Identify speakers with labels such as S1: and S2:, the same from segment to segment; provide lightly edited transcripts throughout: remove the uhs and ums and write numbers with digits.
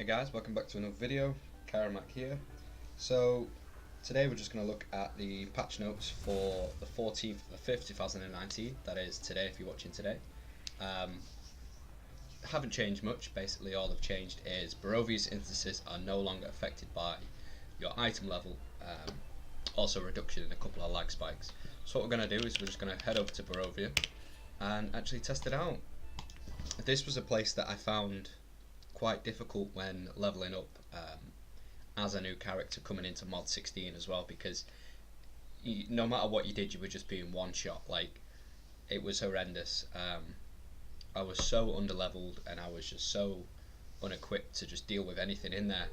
S1: Hey guys, welcome back to another video. Karamak here. So today we're just going to look at the patch notes for the 14th of the 5th 2019, that is today if you're watching today. Haven't changed much. Basically all they've changed is Barovia's instances are no longer affected by your item level, also a reduction in a couple of lag spikes. So what we're going to do is we're just going to head over to Barovia and actually test it out. This was a place that I found quite difficult when leveling up as a new character coming into mod 16 as well, because no matter what you did you were just being one shot. Like, it was horrendous. I was so underleveled and I was just so unequipped to just deal with anything in there.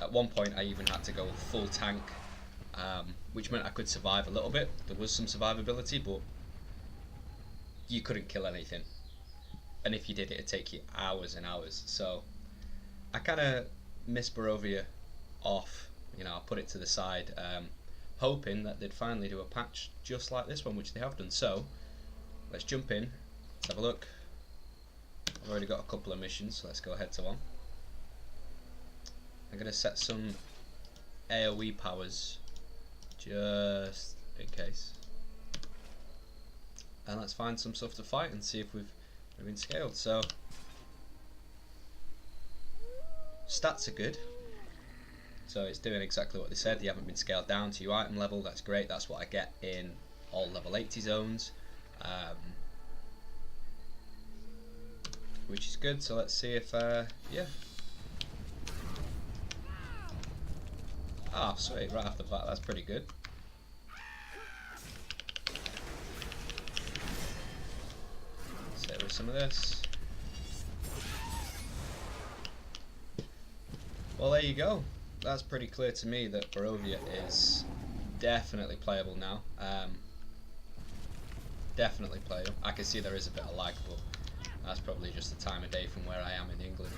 S1: At one point I even had to go full tank, which meant I could survive a little bit. There was some survivability, but you couldn't kill anything, and if you did, it'd take you hours and hours. So I kind of miss Barovia off, I put it to the side, hoping that they'd finally do a patch just like this one, which they have done. So let's jump in, let's have a look. I've already got a couple of missions, so let's go ahead to one. I'm going to set some AoE powers just in case, and let's find some stuff to fight and see if we've been scaled. So stats are good, so it's doing exactly what they said. You haven't been scaled down to your item level. That's great. That's what I get in all level 80 zones, which is good. So let's see if yeah. Ah, sweet, right off the bat, that's pretty good. Let's hit with some of this. Well, there you go. That's pretty clear to me that Barovia is definitely playable now. Definitely playable. I can see there is a bit of lag, but that's probably just the time of day from where I am in England.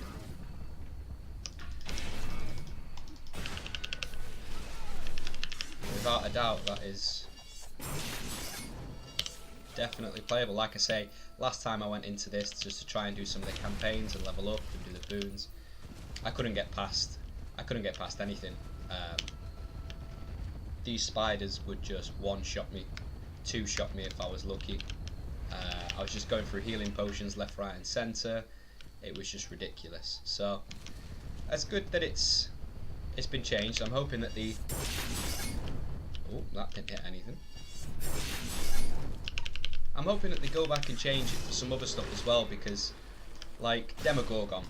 S1: Without a doubt, that is definitely playable. Like I say, last time I went into this just to try and do some of the campaigns and level up and do the boons, I couldn't get past anything. These spiders would just one-shot me, two-shot me if I was lucky. I was just going through healing potions left, right and centre. It was just ridiculous. So that's good that it's been changed. I'm hoping that the... Oh, that didn't hit anything. I'm hoping that they go back and change it for some other stuff as well, because like Demogorgon,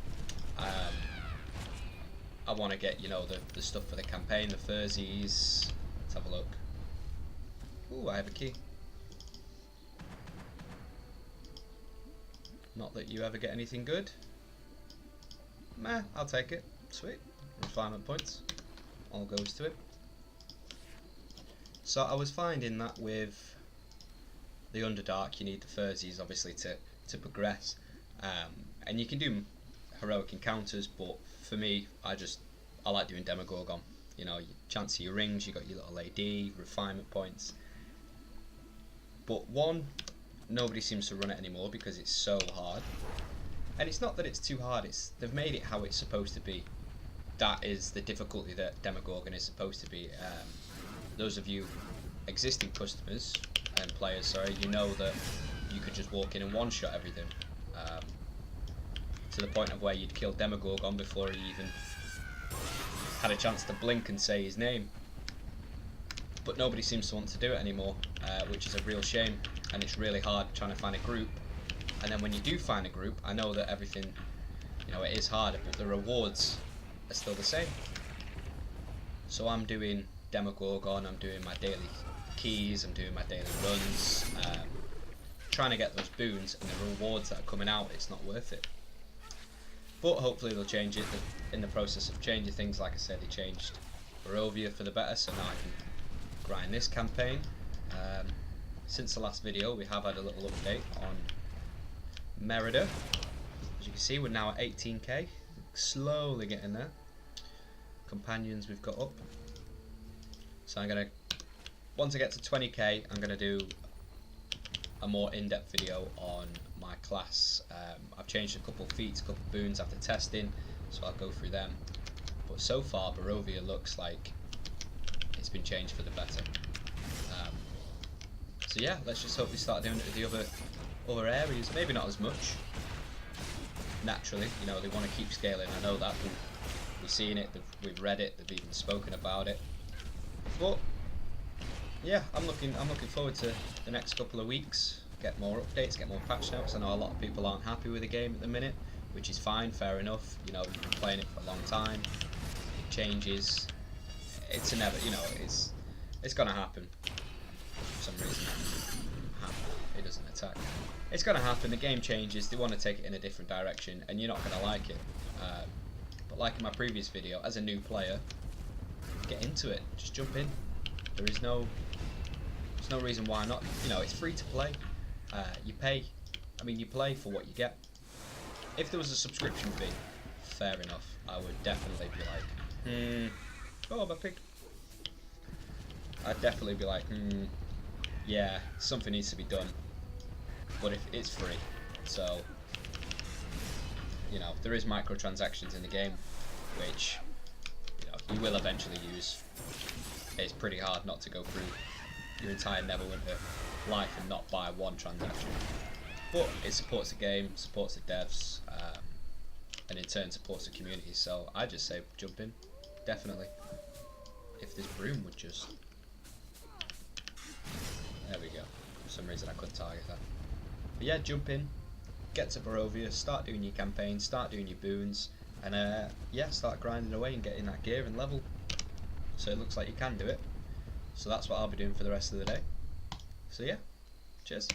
S1: I want to get, the stuff for the campaign, the fursies. Let's have a look. Ooh, I have a key. Not that you ever get anything good. Meh, I'll take it. Sweet. Refinement points. All goes to it. So I was finding that with the Underdark you need the fursies obviously to progress, and you can do heroic encounters, but for me I like doing Demogorgon. Chance of your rings, you got your little AD, refinement points. But one, nobody seems to run it anymore because it's so hard. And it's not that it's too hard, they've made it how it's supposed to be. That is the difficulty that Demogorgon is supposed to be. Those of you existing customers and players, sorry, you know that you could just walk in and one-shot everything, to the point of where you'd kill Demogorgon before he even had a chance to blink and say his name. But nobody seems to want to do it anymore, which is a real shame, and it's really hard trying to find a group. And then when you do find a group, I know that everything, it is harder, but the rewards are still the same. So I'm doing Demogorgon, I'm doing my daily keys, I'm doing my daily runs, trying to get those boons, and the rewards that are coming out, it's not worth it. But hopefully they'll change it. In the process of changing things, like I said, they changed Barovia for the better, so now I can grind this campaign. Since the last video we have had a little update on Merida. As you can see, we're now at 18k, slowly getting there. Companions we've got up. So I'm going to, once I get to 20k, I'm going to do a more in-depth video on my class. I've changed a couple of feats, a couple of boons after testing, so I'll go through them. But so far, Barovia looks like it's been changed for the better. So yeah, let's just hope we start doing it with the other areas. Maybe not as much. Naturally, you know, they want to keep scaling. I know that. We've seen it. We've read it. They've even spoken about it. But yeah, I'm looking forward to the next couple of weeks. Get more updates, get more patch notes. I know a lot of people aren't happy with the game at the minute, which is fine, fair enough. You know, we've been playing it for a long time. It changes. It's a never, you know, it's gonna happen. For some reason, it doesn't attack. It's gonna happen. The game changes. They want to take it in a different direction, and you're not gonna like it. But like in my previous video, as a new player, get into it. Just jump in. There's no reason why not. You know, it's free to play. You pay. I mean, you play for what you get. If there was a subscription fee, fair enough. I would definitely be like, oh, my pig. I'd definitely be like, yeah, something needs to be done. But if it's free, so you know, there is microtransactions in the game, which you will eventually use. It's pretty hard not to go through your entire Neverwinter life and not buy one transaction. But it supports the game, supports the devs, and in turn supports the community. So I just say jump in, definitely. If this broom would just, there we go. For some reason I couldn't target that. But yeah, jump in, get to Barovia, start doing your campaign, start doing your boons, and yeah, start grinding away and getting that gear and level. So it looks like you can do it. So that's what I'll be doing for the rest of the day. So yeah, cheers.